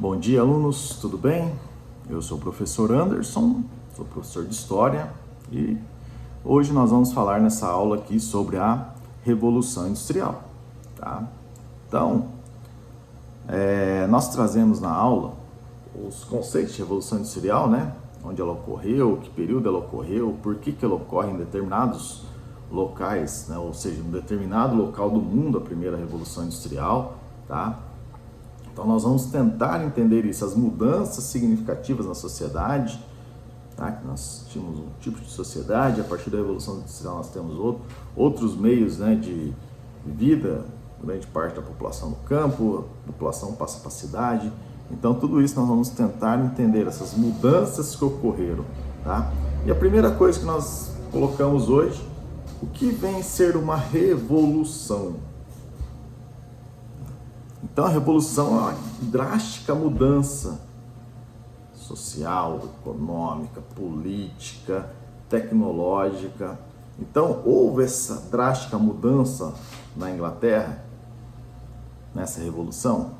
Bom dia, alunos, tudo bem? Eu sou o professor Anderson, sou professor de História e hoje nós vamos falar nessa aula aqui sobre a Revolução Industrial, tá? Então, nós trazemos na aula os conceitos de Revolução Industrial, né? Onde ela ocorreu, que período ela ocorreu, por que ela ocorre em determinados locais, né? Ou seja, em um determinado local do mundo, a primeira Revolução Industrial, tá? Então nós vamos tentar entender isso, as mudanças significativas na sociedade, tá? Que nós tínhamos um tipo de sociedade, a partir da Revolução Industrial nós temos outros meios, né, de vida, grande parte da população no campo, a população passa para a cidade. Então tudo isso nós vamos tentar entender, essas mudanças que ocorreram, tá? E a primeira coisa que nós colocamos hoje, o que vem ser uma revolução? Então a revolução é uma drástica mudança social, econômica, política, tecnológica. Então houve essa drástica mudança na Inglaterra, nessa revolução.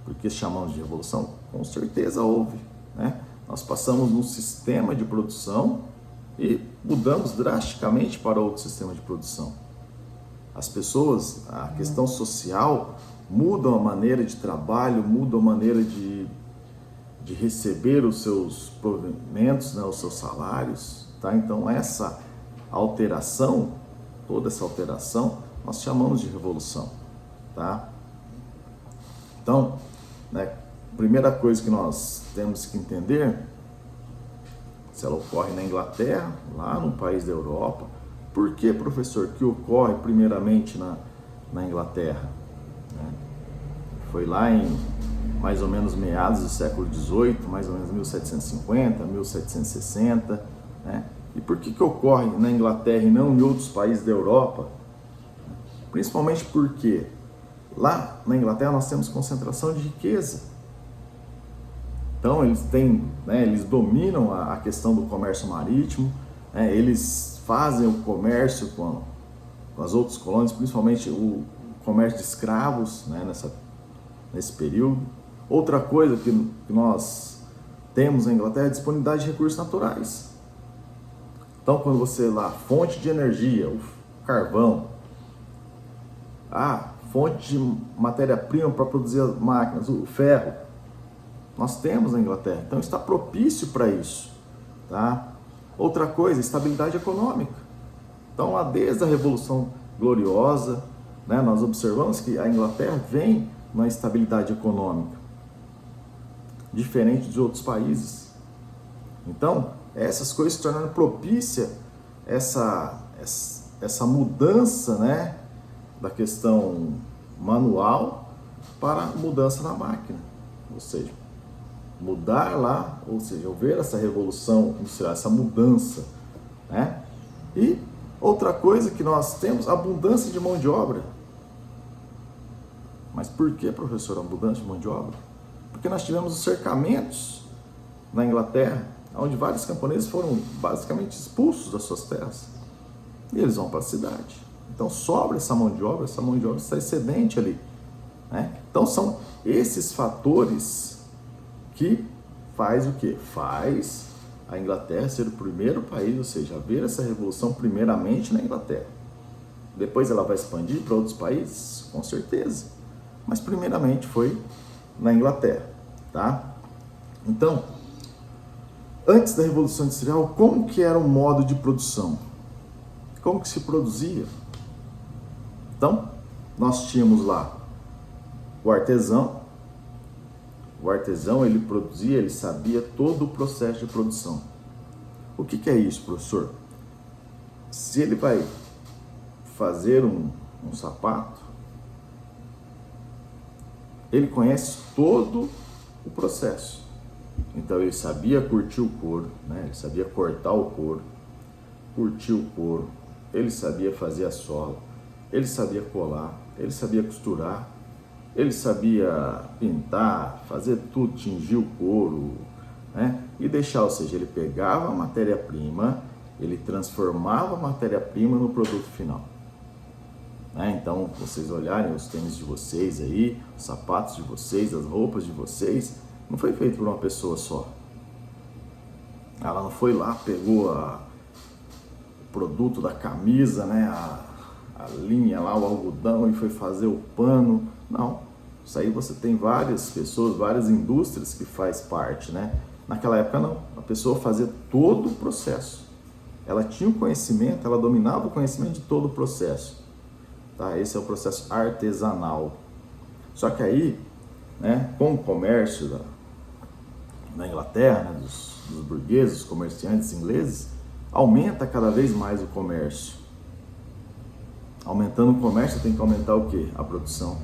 Por que chamamos de revolução? Com certeza houve, né? Nós passamos num sistema de produção e mudamos drasticamente para outro sistema de produção. As pessoas, a questão social, mudam a maneira de trabalho, mudam a maneira de receber os seus proventos, né, os seus salários, tá? Então essa alteração, toda essa alteração, nós chamamos de revolução, tá? Então, né, primeira coisa que nós temos que entender, se ela ocorre na Inglaterra, lá no país da Europa, por que, professor, que ocorre primeiramente na Inglaterra? Foi lá em mais ou menos meados do século XVIII, mais ou menos 1750, 1760, né? E por que ocorre na Inglaterra e não em outros países da Europa? Principalmente porque lá na Inglaterra nós temos concentração de riqueza. Então eles têm, né, eles dominam a questão do comércio marítimo, né? Eles fazem o comércio com as outras colônias, principalmente o comércio de escravos, né, nesse período. Outra coisa que nós temos na Inglaterra é a disponibilidade de recursos naturais. Então, quando você lá, fonte de energia, o carvão, a fonte de matéria-prima para produzir as máquinas, o ferro, nós temos na Inglaterra. Então, está propício para isso, tá? Outra coisa, estabilidade econômica. Então, lá desde a Revolução Gloriosa, né, nós observamos que a Inglaterra vem uma estabilidade econômica, diferente de outros países. Então, essas coisas se tornaram propícia essa mudança, né, da questão manual para a mudança na máquina. Ou seja, mudar lá, ou seja, ver essa revolução industrial, essa mudança, né? E outra coisa que nós temos, abundância de mão de obra. Mas por que, professor, abundância de mão de obra? Porque nós tivemos os cercamentos na Inglaterra, onde vários camponeses foram basicamente expulsos das suas terras. E eles vão para a cidade. Então sobra essa mão de obra está excedente ali, né? Então são esses fatores que faz o quê? Faz a Inglaterra ser o primeiro país, ou seja, haver essa revolução primeiramente na Inglaterra. Depois ela vai expandir para outros países? Com certeza. Mas primeiramente foi na Inglaterra, tá? Então, antes da Revolução Industrial, como que era o modo de produção? Como que se produzia? Então, nós tínhamos lá o artesão. O artesão, ele produzia, ele sabia todo o processo de produção. O que é isso, professor? Se ele vai fazer um sapato, ele conhece todo o processo. Então ele sabia curtir o couro, né? Ele sabia cortar o couro, curtir o couro, ele sabia fazer a sola, ele sabia colar, ele sabia costurar, ele sabia pintar, fazer tudo, tingir o couro, né? E deixar, ou seja, ele pegava a matéria-prima, ele transformava a matéria-prima no produto final. né? Então, vocês olharem os tênis de vocês aí, os sapatos de vocês, as roupas de vocês, não foi feito por uma pessoa só. Ela não foi lá, pegou o produto da camisa, né? A linha lá, o algodão, e foi fazer o pano. Não, isso aí você tem várias pessoas, várias indústrias que faz parte, né? Naquela época não, a pessoa fazia todo o processo. Ela tinha o conhecimento, ela dominava o conhecimento de todo o processo. Tá? Esse é o processo artesanal. Só que aí, né, com o comércio na Inglaterra, né, dos burgueses, dos comerciantes ingleses, aumenta cada vez mais o comércio. Aumentando o comércio, tem que aumentar o quê? A produção.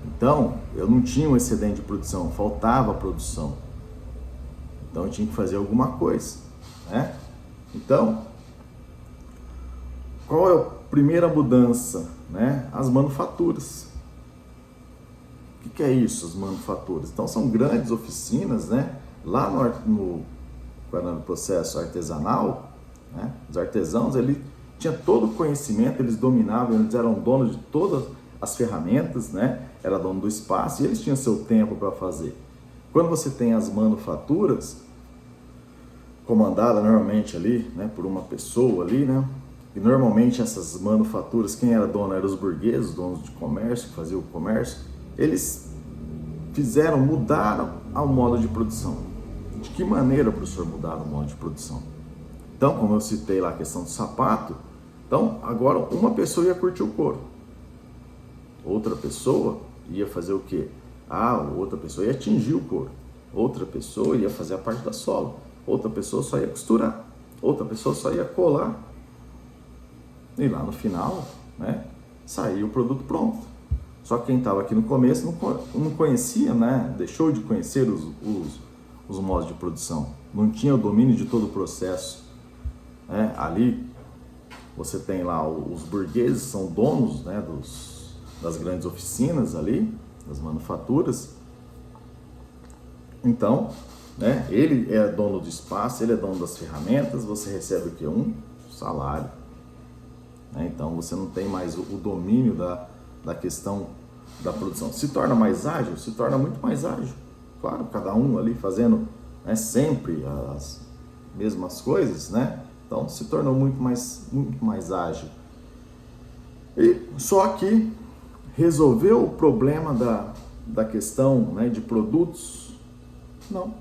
Então, eu não tinha um excedente de produção, faltava produção. Então, eu tinha que fazer alguma coisa, né? Então, qual é a primeira mudança, né? As manufaturas. O que é isso, as manufaturas? Então, são grandes oficinas, né? Lá no processo artesanal, né? Os artesãos, ele tinha todo o conhecimento, eles dominavam, eles eram donos de todas as ferramentas, né? Era dono do espaço e eles tinham seu tempo para fazer. Quando você tem as manufaturas, comandada normalmente ali, né, por uma pessoa ali, né? E normalmente essas manufaturas, quem era dono eram os burgueses, os donos de comércio, que faziam o comércio. Eles mudaram o modo de produção. De que maneira, professor, mudaram o modo de produção? Então, como eu citei lá a questão do sapato, então agora uma pessoa ia curtir o couro. Outra pessoa ia fazer o quê? Outra pessoa ia tingir o couro. Outra pessoa ia fazer a parte da sola. Outra pessoa só ia costurar. Outra pessoa só ia colar. E lá no final, né, saía o produto pronto. Só que quem estava aqui no começo não conhecia, né, deixou de conhecer os modos de produção. Não tinha o domínio de todo o processo. Né? Ali você tem lá os burgueses, são donos, né, das grandes oficinas ali, das manufaturas. Então, né, ele é dono do espaço, ele é dono das ferramentas, você recebe o quê? Um salário. Né? Então você não tem mais o domínio da questão da produção. Se torna mais ágil? Se torna muito mais ágil. Claro, cada um ali fazendo, né, sempre as mesmas coisas, né? Então se tornou muito mais ágil. E só que resolveu o problema da questão, né, de produtos? Não.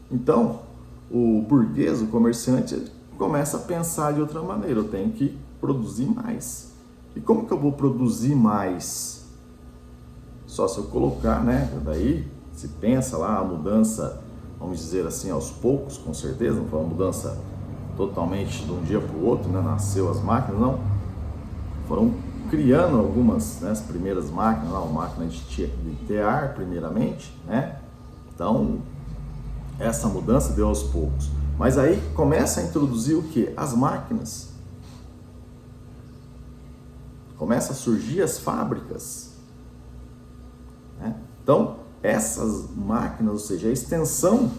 Então, o burguês, o comerciante, ele começa a pensar de outra maneira. Eu tenho que produzir mais. E como que eu vou produzir mais? Só se eu colocar, né? Daí se pensa lá a mudança, vamos dizer assim, aos poucos, com certeza. Não foi uma mudança totalmente de um dia para o outro, né? Nasceu as máquinas, não. Foram criando algumas, né, as primeiras máquinas, a máquina de tear, primeiramente, né? Então, essa mudança deu aos poucos. Mas aí começa a introduzir o quê? As máquinas. Começa a surgir as fábricas. Né? Então, essas máquinas, ou seja, a extensão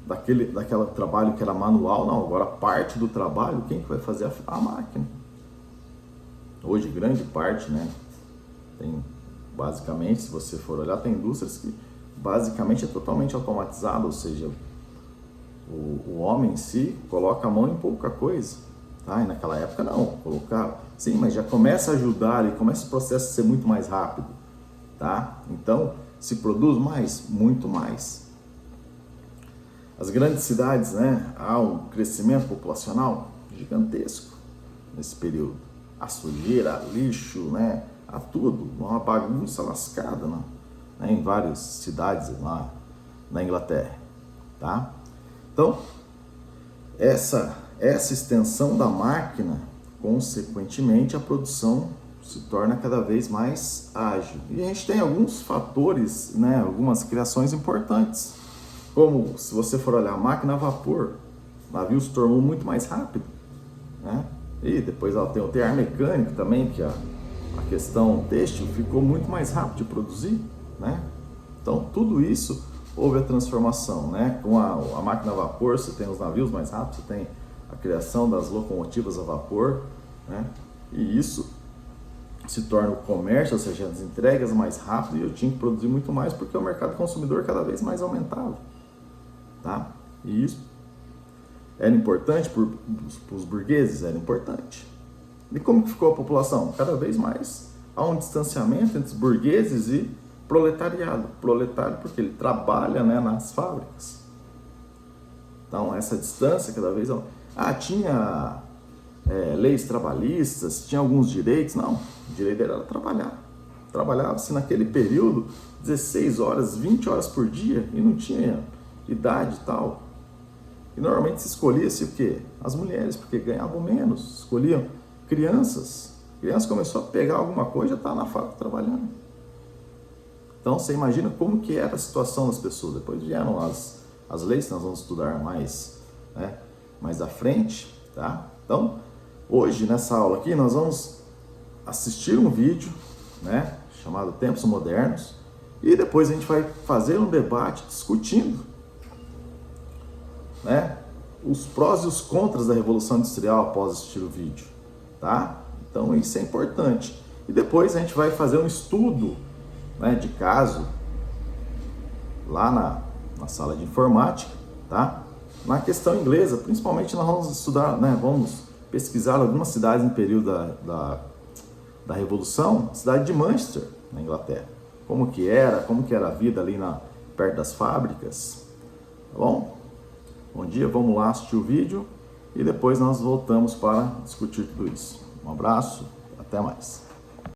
daquele trabalho que era manual, não, agora parte do trabalho, quem que vai fazer? A máquina. Hoje, grande parte, né? Tem, basicamente, se você for olhar, tem indústrias que basicamente é totalmente automatizado, ou seja, o homem em si coloca a mão em pouca coisa, tá? E naquela época não, colocava, sim, mas já começa a ajudar e começa o processo a ser muito mais rápido, tá? Então, se produz mais? Muito mais. As grandes cidades, né, há um crescimento populacional gigantesco nesse período. A sujeira, a lixo, né, a tudo, uma bagunça lascada, né? Em várias cidades lá na Inglaterra, tá? Então, essa extensão da máquina, consequentemente, a produção se torna cada vez mais ágil. E a gente tem alguns fatores, né, algumas criações importantes, como se você for olhar a máquina a vapor, o navio se tornou muito mais rápido, né? E depois ela tem o tear mecânico também, que a questão têxtil ficou muito mais rápido de produzir. Né? Então, tudo isso houve a transformação, né? Com a máquina a vapor, você tem os navios mais rápidos, você tem a criação das locomotivas a vapor, né? E isso se torna o comércio, ou seja, as entregas mais rápidas, e eu tinha que produzir muito mais porque o mercado consumidor cada vez mais aumentava, tá? E isso era importante para os burgueses? Era importante. E como que ficou a população? Cada vez mais há um distanciamento entre os burgueses e proletariado. Proletário porque ele trabalha, né, nas fábricas. Então essa distância cada vez... tinha leis trabalhistas, tinha alguns direitos. Não, o direito dele era trabalhar. Trabalhava-se naquele período 16 horas, 20 horas por dia e não tinha idade e tal. E normalmente se escolhia-se o quê? As mulheres, porque ganhavam menos. Escolhiam crianças. Criança começou a pegar alguma coisa e já está na fábrica trabalhando. Então você imagina como que era a situação das pessoas. Depois vieram as leis que nós vamos estudar mais, né, mais à frente, tá? Então, hoje nessa aula aqui nós vamos assistir um vídeo, né, chamado Tempos Modernos, e depois a gente vai fazer um debate discutindo, né, os prós e os contras da Revolução Industrial após assistir o vídeo, tá? Então isso é importante. E depois a gente vai fazer um estudo, né, de caso lá na sala de informática, tá? Na questão inglesa, principalmente nós vamos estudar, né, vamos pesquisar algumas cidades no período da Revolução, a cidade de Manchester, na Inglaterra. Como que era a vida ali perto das fábricas, tá bom? Bom dia, vamos lá assistir o vídeo e depois nós voltamos para discutir tudo isso. Um abraço, até mais.